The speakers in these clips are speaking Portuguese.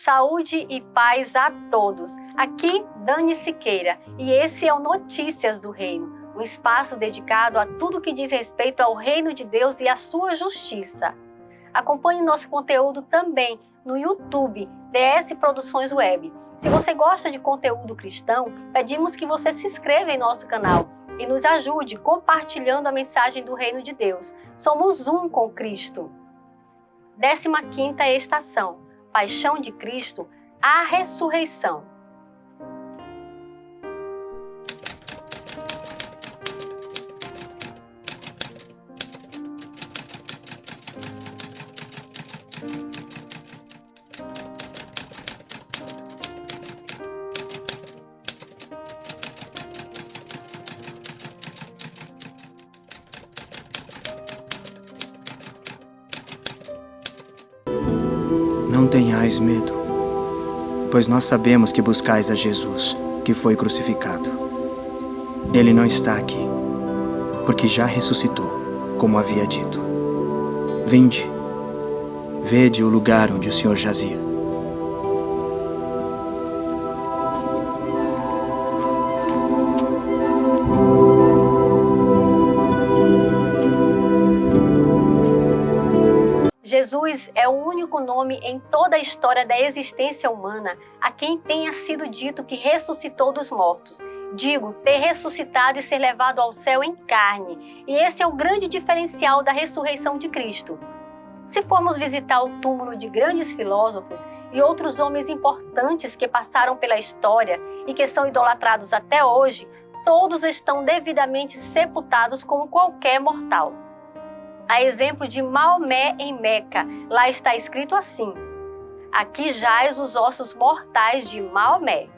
Saúde e paz a todos. Aqui, Dani Siqueira, e esse é o Notícias do Reino, um espaço dedicado a tudo que diz respeito ao Reino de Deus e à sua justiça. Acompanhe nosso conteúdo também no YouTube, DS Produções Web. Se você gosta de conteúdo cristão, pedimos que você se inscreva em nosso canal e nos ajude compartilhando a mensagem do Reino de Deus. Somos um com Cristo. 15ª estação. Paixão de Cristo, a ressurreição. Não tenhais medo, pois nós sabemos que buscais a Jesus, que foi crucificado. Ele não está aqui, porque já ressuscitou, como havia dito. Vinde, vede o lugar onde o Senhor jazia. Jesus é o único nome em toda a história da existência humana a quem tenha sido dito que ressuscitou dos mortos. Digo, ter ressuscitado e ser levado ao céu em carne. E esse é o grande diferencial da ressurreição de Cristo. Se formos visitar o túmulo de grandes filósofos e outros homens importantes que passaram pela história e que são idolatrados até hoje, todos estão devidamente sepultados como qualquer mortal. A exemplo de Maomé em Meca, lá está escrito assim: aqui jaz os ossos mortais de Maomé.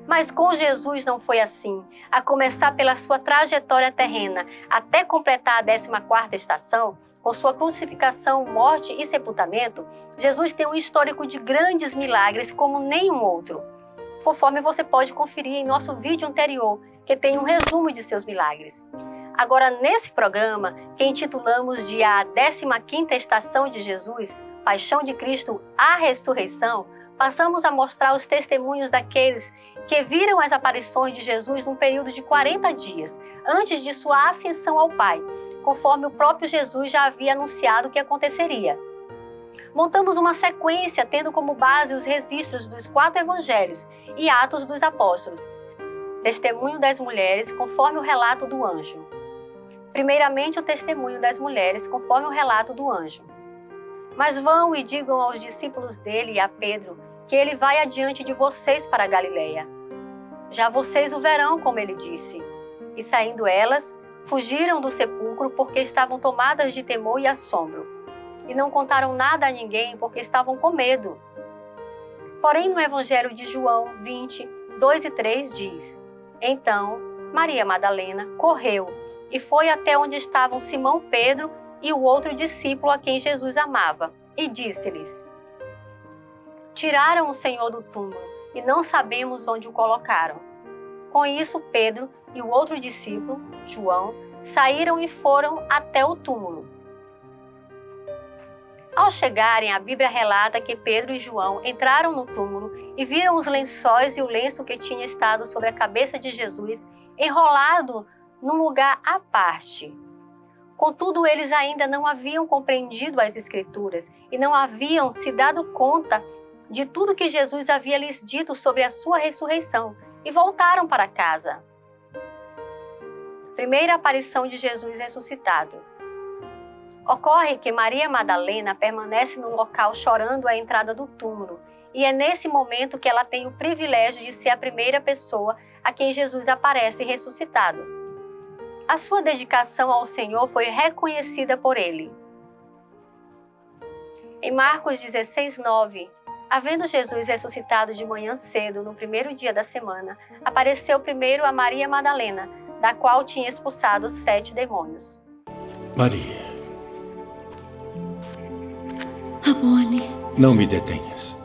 Mas com Jesus não foi assim. A começar pela sua trajetória terrena, até completar a 14ª estação, com sua crucificação, morte e sepultamento, Jesus tem um histórico de grandes milagres como nenhum outro. Conforme você pode conferir em nosso vídeo anterior, que tem um resumo de seus milagres. Agora, nesse programa, que intitulamos de A 15ª Estação de Jesus, Paixão de Cristo, a Ressurreição, passamos a mostrar os testemunhos daqueles que viram as aparições de Jesus num período de 40 dias, antes de sua ascensão ao Pai, conforme o próprio Jesus já havia anunciado que aconteceria. Montamos uma sequência tendo como base os registros dos 4 evangelhos e Atos dos Apóstolos. Testemunho das mulheres, conforme o relato do anjo. Primeiramente, o testemunho das mulheres, conforme o relato do anjo. Mas vão e digam aos discípulos dele e a Pedro que ele vai adiante de vocês para a Galileia. Já vocês o verão, como ele disse. E saindo elas, fugiram do sepulcro porque estavam tomadas de temor e assombro. E não contaram nada a ninguém porque estavam com medo. Porém, no Evangelho de João 20, 2 e 3 diz: então, Maria Madalena correu e foi até onde estavam Simão Pedro e o outro discípulo a quem Jesus amava, e disse-lhes: tiraram o Senhor do túmulo e não sabemos onde o colocaram. Com isso, Pedro e o outro discípulo, João, saíram e foram até o túmulo. Ao chegarem, a Bíblia relata que Pedro e João entraram no túmulo e viram os lençóis e o lenço que tinha estado sobre a cabeça de Jesus enrolado num lugar à parte. Contudo, eles ainda não haviam compreendido as Escrituras e não haviam se dado conta de tudo que Jesus havia lhes dito sobre a sua ressurreição e voltaram para casa. Primeira aparição de Jesus ressuscitado. Ocorre que Maria Madalena permanece no local chorando à entrada do túmulo, e é nesse momento que ela tem o privilégio de ser a primeira pessoa a quem Jesus aparece ressuscitado. A sua dedicação ao Senhor foi reconhecida por ele. Em Marcos 16, 9, havendo Jesus ressuscitado de manhã cedo, no primeiro dia da semana, apareceu primeiro a Maria Madalena, da qual tinha expulsado 7 demônios. Maria, Ramone, não me detenhas,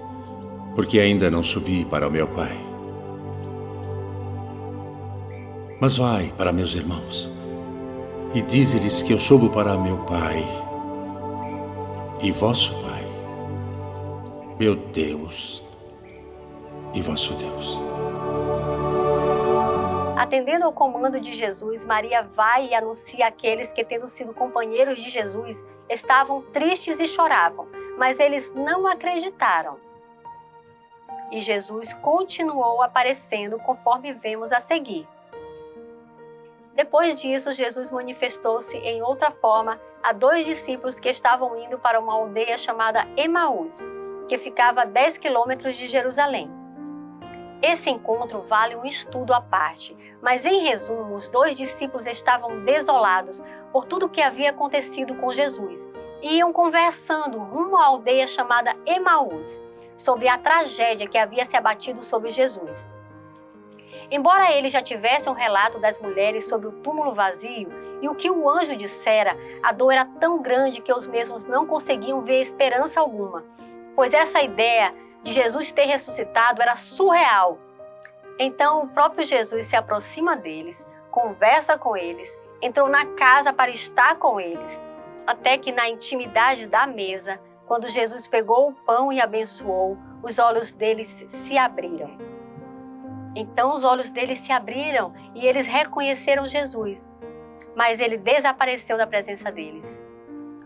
porque ainda não subi para o meu Pai. Mas vai para meus irmãos e dize-lhes que eu subo para meu Pai e vosso Pai, meu Deus e vosso Deus. Atendendo ao comando de Jesus, Maria vai e anuncia àqueles que, tendo sido companheiros de Jesus, estavam tristes e choravam, mas eles não acreditaram. E Jesus continuou aparecendo conforme vemos a seguir. Depois disso, Jesus manifestou-se em outra forma a 2 discípulos que estavam indo para uma aldeia chamada Emaús, que ficava a 10 quilômetros de Jerusalém. Esse encontro vale um estudo à parte, mas em resumo, os 2 discípulos estavam desolados por tudo o que havia acontecido com Jesus e iam conversando rumo à aldeia chamada Emaús, sobre a tragédia que havia se abatido sobre Jesus. Embora eles já tivessem um relato das mulheres sobre o túmulo vazio e o que o anjo dissera, a dor era tão grande que os mesmos não conseguiam ver esperança alguma, pois essa ideia de Jesus ter ressuscitado era surreal. Então o próprio Jesus se aproxima deles, conversa com eles, entrou na casa para estar com eles, até que na intimidade da mesa, quando Jesus pegou o pão e abençoou, os olhos deles se abriram. Então os olhos deles se abriram e eles reconheceram Jesus, mas ele desapareceu da presença deles.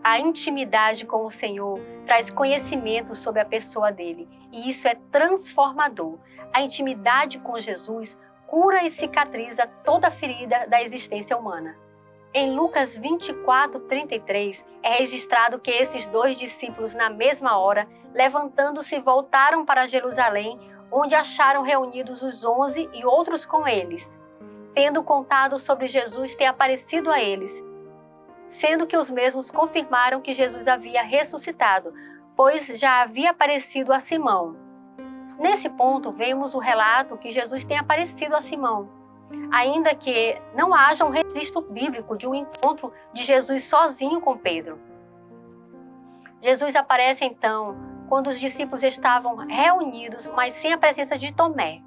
A intimidade com o Senhor traz conhecimento sobre a pessoa dele, e isso é transformador. A intimidade com Jesus cura e cicatriza toda ferida da existência humana. Em Lucas 24:33, é registrado que esses 2 discípulos, na mesma hora, levantando-se, voltaram para Jerusalém, onde acharam reunidos os 11 e outros com eles, tendo contado sobre Jesus ter aparecido a eles, sendo que os mesmos confirmaram que Jesus havia ressuscitado, pois já havia aparecido a Simão. Nesse ponto, vemos o relato que Jesus tem aparecido a Simão, ainda que não haja um registro bíblico de um encontro de Jesus sozinho com Pedro. Jesus aparece então quando os discípulos estavam reunidos, mas sem a presença de Tomé.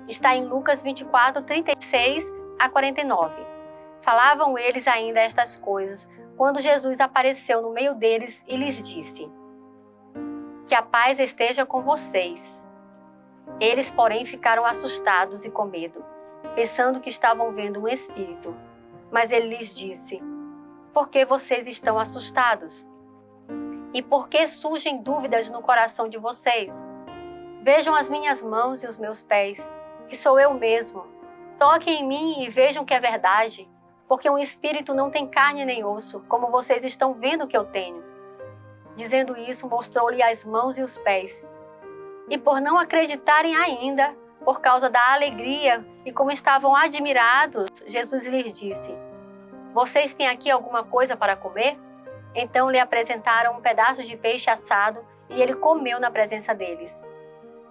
Está em Lucas 24:36-49. Falavam eles ainda estas coisas, quando Jesus apareceu no meio deles e lhes disse: "Que a paz esteja com vocês." Eles, porém, ficaram assustados e com medo, pensando que estavam vendo um espírito. Mas ele lhes disse: "Por que vocês estão assustados? E por que surgem dúvidas no coração de vocês? Vejam as minhas mãos e os meus pés, que sou eu mesmo. Toquem em mim e vejam que é verdade, porque um espírito não tem carne nem osso, como vocês estão vendo que eu tenho." Dizendo isso, mostrou-lhe as mãos e os pés. E por não acreditarem ainda, por causa da alegria e como estavam admirados, Jesus lhes disse: "Vocês têm aqui alguma coisa para comer?" Então lhe apresentaram um pedaço de peixe assado e ele comeu na presença deles.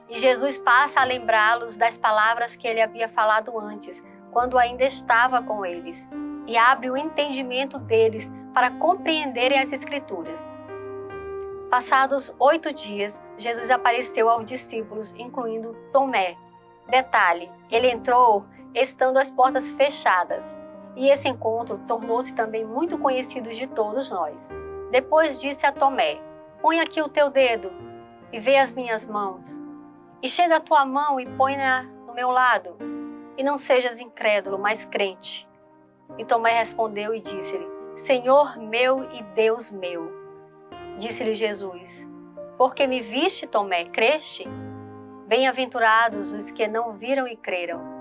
E Jesus passa a lembrá-los das palavras que ele havia falado antes, quando ainda estava com eles, e abre o entendimento deles para compreenderem as Escrituras. Passados 8 dias, Jesus apareceu aos discípulos, incluindo Tomé. Detalhe, ele entrou estando as portas fechadas. E esse encontro tornou-se também muito conhecido de todos nós. Depois disse a Tomé: "Põe aqui o teu dedo e vê as minhas mãos. E chega a tua mão e põe-na no meu lado. E não sejas incrédulo, mas crente." E Tomé respondeu e disse-lhe: "Senhor meu e Deus meu." Disse-lhe Jesus: "Porque me viste, Tomé, creste? Bem-aventurados os que não viram e creram."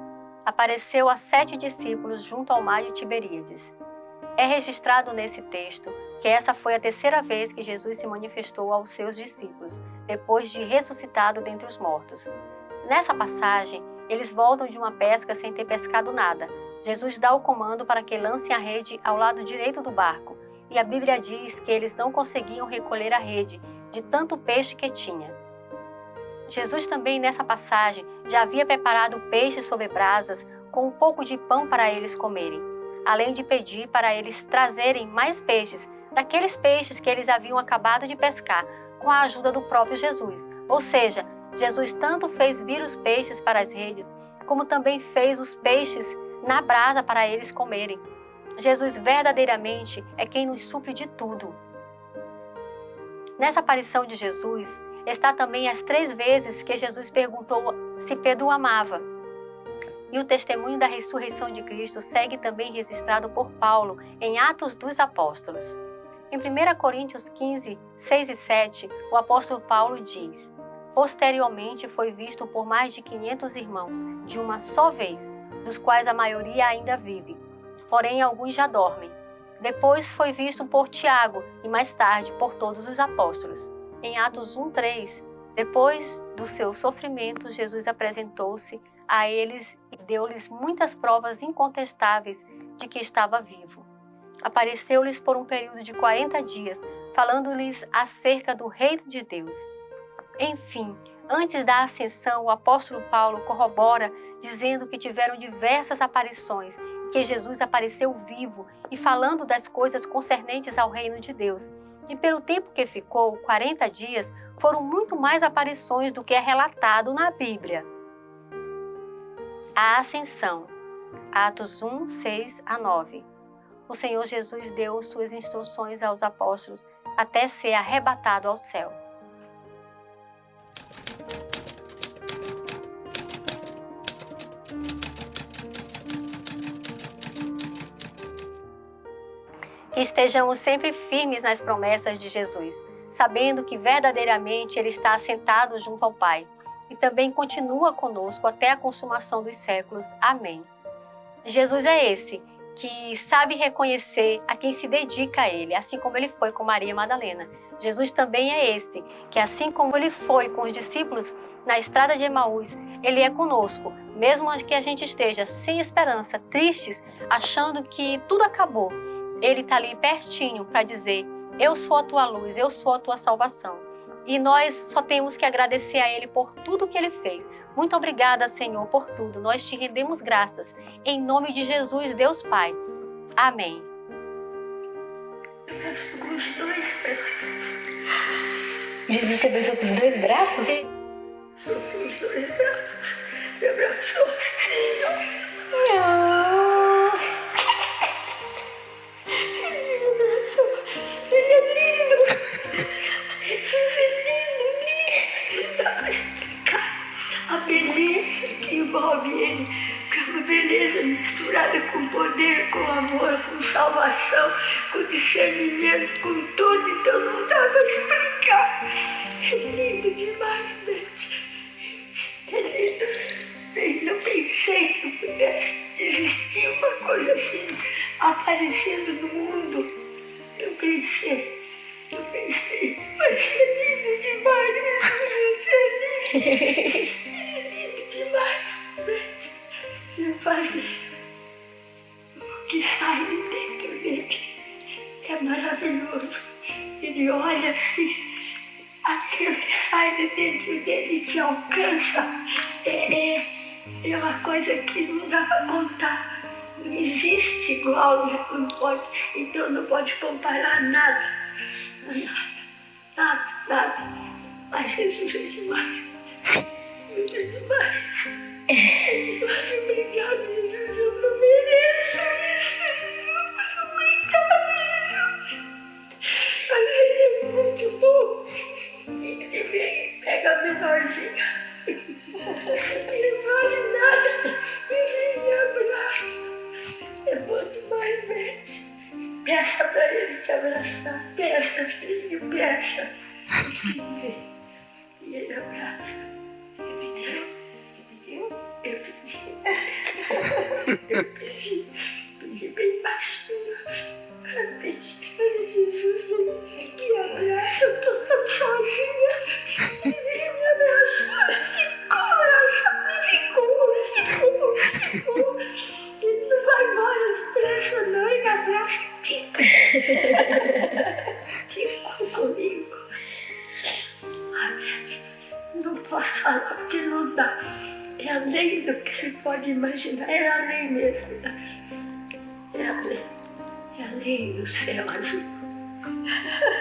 Apareceu a 7 discípulos junto ao mar de Tiberíades. É registrado nesse texto que essa foi a 3ª vez que Jesus se manifestou aos seus discípulos, depois de ressuscitado dentre os mortos. Nessa passagem, eles voltam de uma pesca sem ter pescado nada. Jesus dá o comando para que lancem a rede ao lado direito do barco, e a Bíblia diz que eles não conseguiam recolher a rede, de tanto peixe que tinha. Jesus também, nessa passagem, já havia preparado peixe sobre brasas com um pouco de pão para eles comerem, além de pedir para eles trazerem mais peixes, daqueles peixes que eles haviam acabado de pescar, com a ajuda do próprio Jesus. Ou seja, Jesus tanto fez vir os peixes para as redes, como também fez os peixes na brasa para eles comerem. Jesus verdadeiramente é quem nos supre de tudo. Nessa aparição de Jesus, está também as 3 vezes que Jesus perguntou se Pedro o amava. E o testemunho da ressurreição de Cristo segue também registrado por Paulo em Atos dos Apóstolos. Em 1 Coríntios 15, 6 e 7, o apóstolo Paulo diz: posteriormente foi visto por mais de 500 irmãos, de uma só vez, dos quais a maioria ainda vive, porém alguns já dormem. Depois foi visto por Tiago e mais tarde por todos os apóstolos. Em Atos 1:3, depois do seu sofrimento, Jesus apresentou-se a eles e deu-lhes muitas provas incontestáveis de que estava vivo. Apareceu-lhes por um período de 40 dias, falando-lhes acerca do reino de Deus. Enfim, antes da ascensão, o apóstolo Paulo corrobora dizendo que tiveram diversas aparições, que Jesus apareceu vivo e falando das coisas concernentes ao reino de Deus. E pelo tempo que ficou, 40 dias, foram muito mais aparições do que é relatado na Bíblia. A ascensão, Atos 1, 6 a 9. O Senhor Jesus deu suas instruções aos apóstolos até ser arrebatado ao céu. Que estejamos sempre firmes nas promessas de Jesus, sabendo que verdadeiramente Ele está assentado junto ao Pai e também continua conosco até a consumação dos séculos. Amém. Jesus é esse que sabe reconhecer a quem se dedica a Ele, assim como Ele foi com Maria Madalena. Jesus também é esse, que assim como Ele foi com os discípulos na estrada de Emaús, Ele é conosco, mesmo que a gente esteja sem esperança, tristes, achando que tudo acabou. Ele está ali pertinho para dizer: eu sou a tua luz, eu sou a tua salvação. E nós só temos que agradecer a Ele por tudo que Ele fez. Muito obrigada, Senhor, por tudo. Nós te rendemos graças. Em nome de Jesus, Deus Pai. Amém. Jesus te abraçou com os 2 braços? Com os 2 braços. Me abraçou assim, Ele é lindo. Jesus é lindo. Não dá para explicar a beleza que envolve ele. É uma beleza misturada com poder, com amor, com salvação, com discernimento, com tudo. Então não dá para explicar. É lindo demais, Beth. É lindo. Não pensei que pudesse existir uma coisa assim aparecendo no mundo. Eu pensei, mas é lindo demais, Jesus, é lindo demais, Beth. Meu fazer, o que sai de dentro dele é maravilhoso. Ele olha assim, aquilo que sai de dentro dele te alcança. É uma coisa que não dá para contar. Não existe igual, não pode, então não pode comparar nada. Nada. Mas Jesus é demais. Jesus é demais. Mas obrigado, Jesus. Eu não mereço isso, Jesus. Mas obrigado, Jesus. Mas Ele é muito bom. Ele vem e pega a menorzinha. Ele não vale nada. E vem e abraça. É bom demais, Beth. Peça para ele te abraçar. Peça, filho, peça. E ele abraça. Você pediu? Eu pedi. Pedi bem baixinho. Pedi para Jesus me abraça. Eu tô tão sozinha. Ele veio me abraçar. Ficou. Ele não vai embora depressa, não. Ele abraça. Ficou comigo. Não posso falar porque não dá. É além do que se pode imaginar. É além mesmo. É além do céu azul.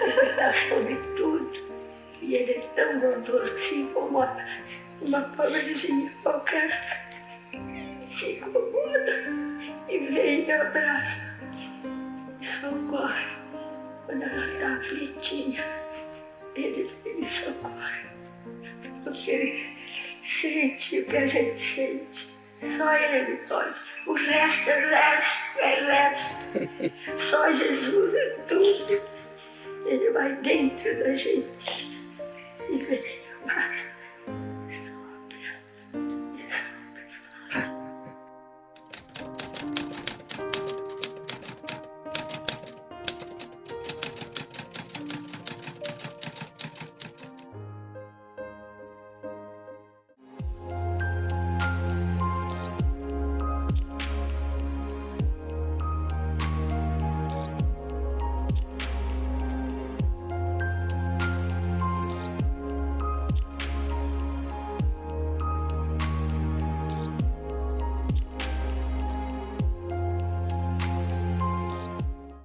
Ele está sobre tudo. E ele é tão bondoso que se incomoda. Uma pobrezinha qualquer se incomoda e vem e abraça. Socorre. Quando ela está aflitinha, ele vem e socorre. o que ele sente, o que a gente sente. Só ele pode. O resto é resto. Só Jesus é tudo. Ele vai dentro da gente e vem.